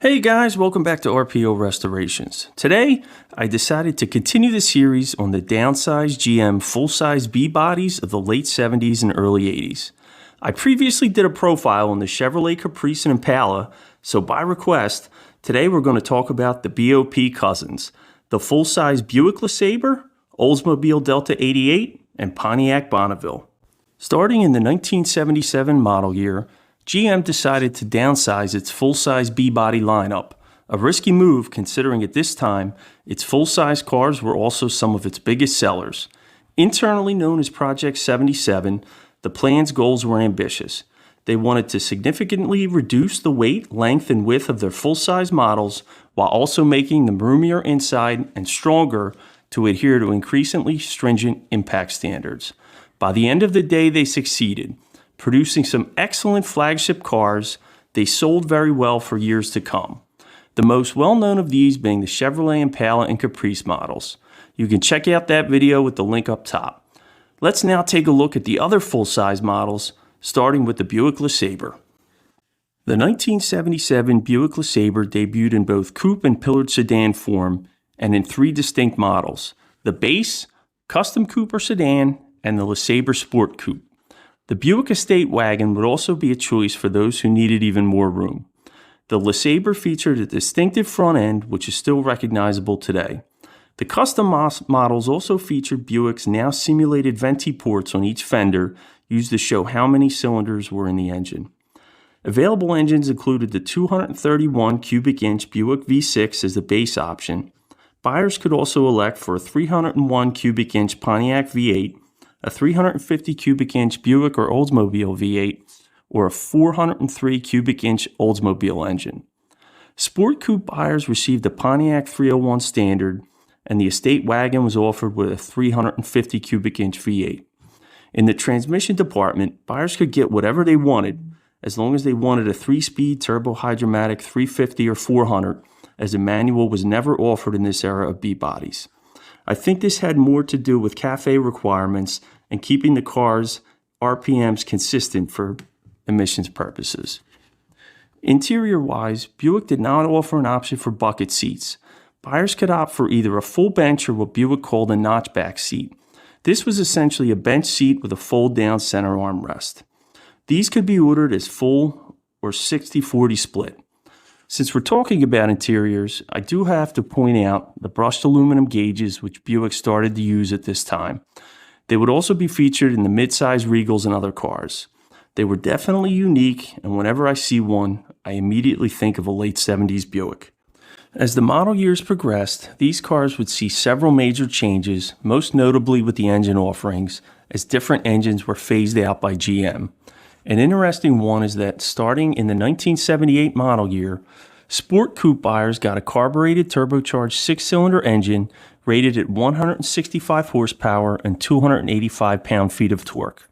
Hey guys, welcome back to RPO Restorations. Today, I decided to continue the series on the downsized GM full-size B-bodies of the late 70s and early 80s. I previously did a profile on the Chevrolet Caprice and Impala, so by request, today we're going to talk about the BOP cousins, the full-size Buick Lesabre, Oldsmobile Delta 88, and Pontiac Bonneville. Starting in the 1977 model year, GM decided to downsize its full-size B-body lineup, a risky move considering at this time its full-size cars were also some of its biggest sellers. Internally known as Project 77, the plan's goals were ambitious. They wanted to significantly reduce the weight, length, and width of their full-size models while also making them roomier inside and stronger to adhere to increasingly stringent impact standards. By the end of the day, they succeeded. Producing some excellent flagship cars, they sold very well for years to come. The most well-known of these being the Chevrolet Impala and Caprice models. You can check out that video with the link up top. Let's now take a look at the other full-size models, starting with the Buick Lesabre. The 1977 Buick Lesabre debuted in both coupe and pillared sedan form and in three distinct models: the base, custom coupe or sedan, and the Lesabre Sport Coupe. The Buick Estate wagon would also be a choice for those who needed even more room. The Lesabre featured a distinctive front end, which is still recognizable today. The custom models also featured Buick's now simulated venti ports on each fender, used to show how many cylinders were in the engine. Available engines included the 231 cubic inch Buick V6 as the base option. Buyers could also elect for a 301 cubic inch Pontiac V8, a 350 cubic inch Buick or Oldsmobile V8, or a 403 cubic inch Oldsmobile engine. Sport Coupe buyers received the Pontiac 301 standard, and the Estate wagon was offered with a 350 cubic inch V8. In the transmission department, buyers could get whatever they wanted, as long as they wanted a 3-speed turbo-hydromatic 350 or 400, as a manual was never offered in this era of B-bodies. I think this had more to do with CAFE requirements and keeping the car's RPMs consistent for emissions purposes. Interior-wise, Buick did not offer an option for bucket seats. Buyers could opt for either a full bench or what Buick called a notchback seat. This was essentially a bench seat with a fold-down center armrest. These could be ordered as full or 60-40 split. Since we're talking about interiors, I do have to point out the brushed aluminum gauges which Buick started to use at this time. They would also be featured in the mid-size Regals and other cars. They were definitely unique, and whenever I see one, I immediately think of a late 70s Buick. As the model years progressed, these cars would see several major changes, most notably with the engine offerings, as different engines were phased out by GM. An interesting one is that starting in the 1978 model year, Sport Coupe buyers got a carbureted turbocharged 6-cylinder engine rated at 165 horsepower and 285 pound-feet of torque.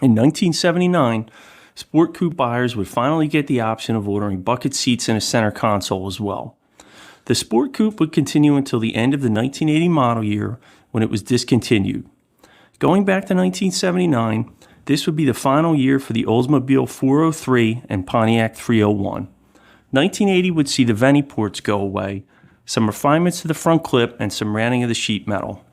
In 1979, Sport Coupe buyers would finally get the option of ordering bucket seats and a center console as well. The Sport Coupe would continue until the end of the 1980 model year when it was discontinued. Going back to 1979, this would be the final year for the Oldsmobile 403 and Pontiac 301. 1980 would see the venti ports go away, some refinements to the front clip, and some rounding of the sheet metal.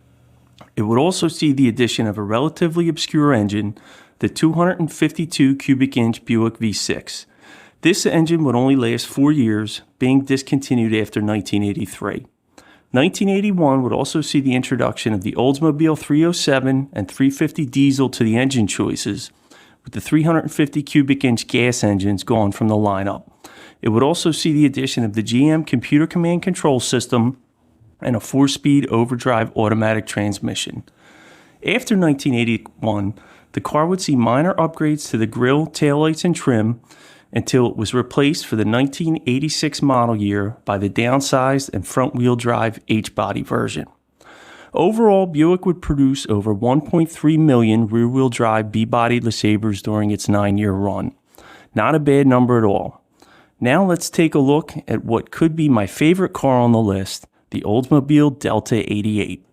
It would also see the addition of a relatively obscure engine, the 252 cubic inch Buick V6. This engine would only last 4 years, being discontinued after 1983. 1981 would also see the introduction of the Oldsmobile 307 and 350 diesel to the engine choices, with the 350 cubic inch gas engines gone from the lineup. It would also see the addition of the GM computer command control system and a 4-speed overdrive automatic transmission. After 1981, the car would see minor upgrades to the grille, taillights, and trim, until it was replaced for the 1986 model year by the downsized and front-wheel drive H-body version. Overall, Buick would produce over 1.3 million rear-wheel drive B-body Lesabres during its 9-year run. Not a bad number at all. Now let's take a look at what could be my favorite car on the list, the Oldsmobile Delta 88.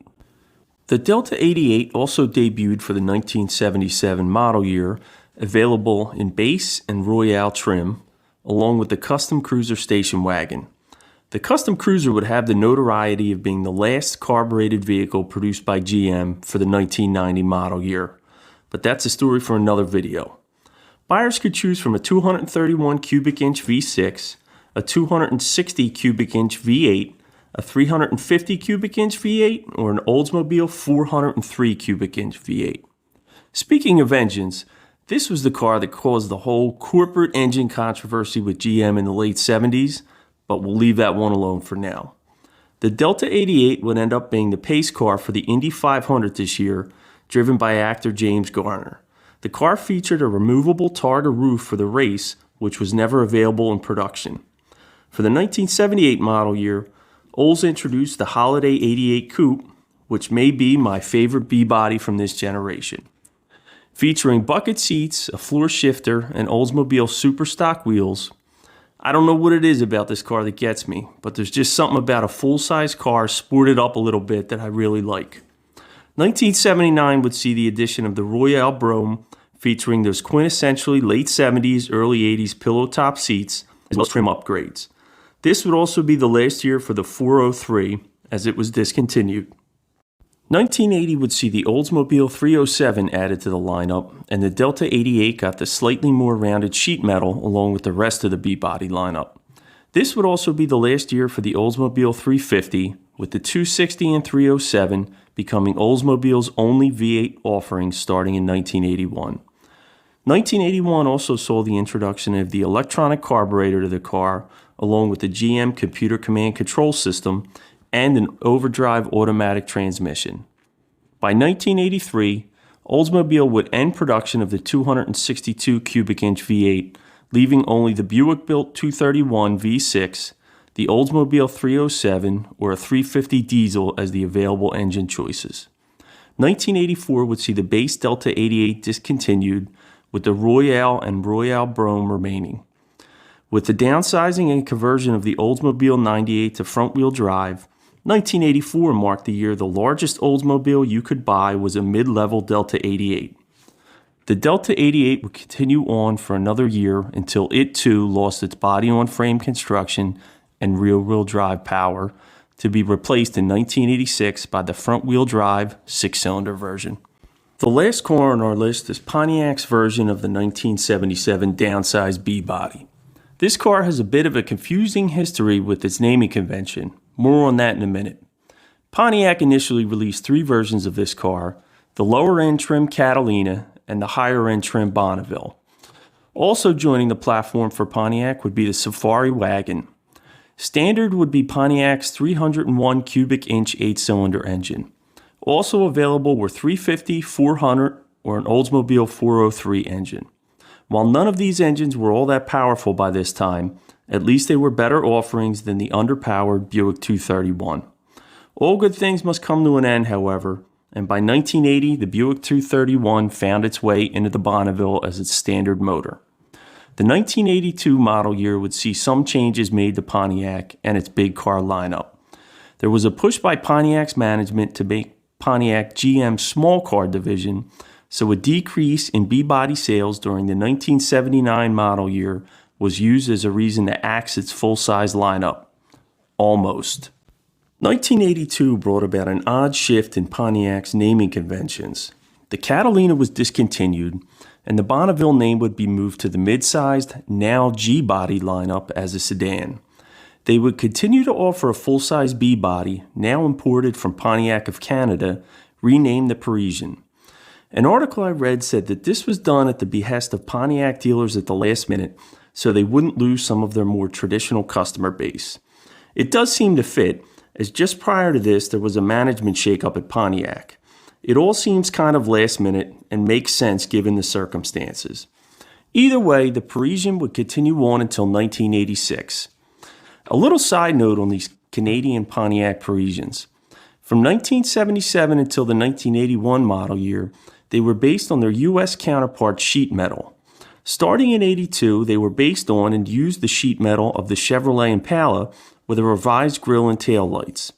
The Delta 88 also debuted for the 1977 model year, available in base and Royale trim, along with the Custom Cruiser station wagon. The Custom Cruiser would have the notoriety of being the last carbureted vehicle produced by GM for the 1990 model year, but that's a story for another video. Buyers could choose from a 231 cubic inch V6, a 260 cubic inch V8, a 350 cubic inch V8, or an Oldsmobile 403 cubic inch V8. Speaking of engines, this was the car that caused the whole corporate engine controversy with GM in the late 70s, but we'll leave that one alone for now. The Delta 88 would end up being the pace car for the Indy 500 this year, driven by actor James Garner. The car featured a removable Targa roof for the race, which was never available in production. For the 1978 model year, Olds introduced the Holiday 88 Coupe, which may be my favorite B-body from this generation. Featuring bucket seats, a floor shifter, and Oldsmobile super stock wheels, I don't know what it is about this car that gets me, but there's just something about a full-size car sported up a little bit that I really like. 1979 would see the addition of the Royale Brougham, featuring those quintessentially late 70s, early 80s pillow top seats, as well as trim upgrades. This would also be the last year for the 403, as it was discontinued. 1980 would see the Oldsmobile 307 added to the lineup, and the Delta 88 got the slightly more rounded sheet metal along with the rest of the B-body lineup. This would also be the last year for the Oldsmobile 350, with the 260 and 307 becoming Oldsmobile's only V8 offerings starting in 1981. 1981 also saw the introduction of the electronic carburetor to the car, along with the GM computer command control system and an overdrive automatic transmission. By 1983, Oldsmobile would end production of the 262 cubic inch V8, leaving only the Buick-built 231 V6, the Oldsmobile 307, or a 350 diesel as the available engine choices. 1984 would see the base Delta 88 discontinued, with the Royale and Royale Brougham remaining. With the downsizing and conversion of the Oldsmobile 98 to front-wheel drive, 1984 marked the year the largest Oldsmobile you could buy was a mid-level Delta 88. The Delta 88 would continue on for another year until it too lost its body-on-frame construction and rear-wheel drive power, to be replaced in 1986 by the front-wheel drive 6-cylinder version. The last car on our list is Pontiac's version of the 1977 downsized B-body. This car has a bit of a confusing history with its naming convention. More on that in a minute. Pontiac initially released 3 versions of this car, the lower-end trim Catalina and the higher-end trim Bonneville. Also joining the platform for Pontiac would be the Safari wagon. Standard would be Pontiac's 301 cubic inch 8-cylinder engine. Also available were 350, 400, or an Oldsmobile 403 engine. While none of these engines were all that powerful by this time, at least they were better offerings than the underpowered Buick 231. All good things must come to an end, however, and by 1980, the Buick 231 found its way into the Bonneville as its standard motor. The 1982 model year would see some changes made to Pontiac and its big car lineup. There was a push by Pontiac's management to make Pontiac GM's small car division, so a decrease in B-body sales during the 1979 model year was used as a reason to axe its full-size lineup. Almost. 1982 brought about an odd shift in Pontiac's naming conventions. The Catalina was discontinued, and the Bonneville name would be moved to the mid-sized, now G-body lineup as a sedan. They would continue to offer a full-size B-body, now imported from Pontiac of Canada, renamed the Parisian. An article I read said that this was done at the behest of Pontiac dealers at the last minute, so they wouldn't lose some of their more traditional customer base. It does seem to fit, as just prior to this there was a management shakeup at Pontiac. It all seems kind of last minute and makes sense given the circumstances. Either way, the Parisian would continue on until 1986. A little side note on these Canadian Pontiac Parisians. From 1977 until the 1981 model year, they were based on their U.S. counterpart sheet metal. Starting in '82, they were based on and used the sheet metal of the Chevrolet Impala with a revised grille and taillights.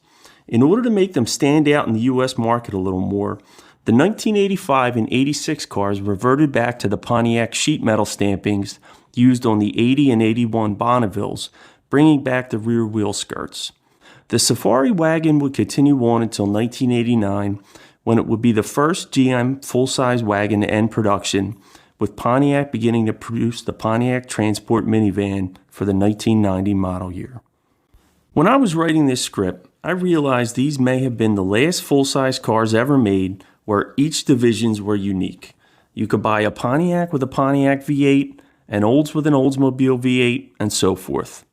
In order to make them stand out in the U.S. market a little more, the 1985 and '86 cars reverted back to the Pontiac sheet metal stampings used on the 80 and 81 Bonnevilles, bringing back the rear wheel skirts. The Safari wagon would continue on until 1989, when it would be the first GM full-size wagon to end production, with Pontiac beginning to produce the Pontiac Transport minivan for the 1990 model year. When I was writing this script, I realized these may have been the last full-size cars ever made where each divisions were unique. You could buy a Pontiac with a Pontiac V8, an Olds with an Oldsmobile V8, and so forth.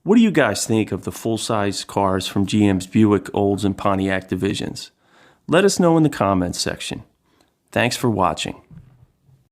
What do you guys think of the full-size cars from GM's Buick, Olds, and Pontiac divisions? Let us know in the comments section. Thanks for watching.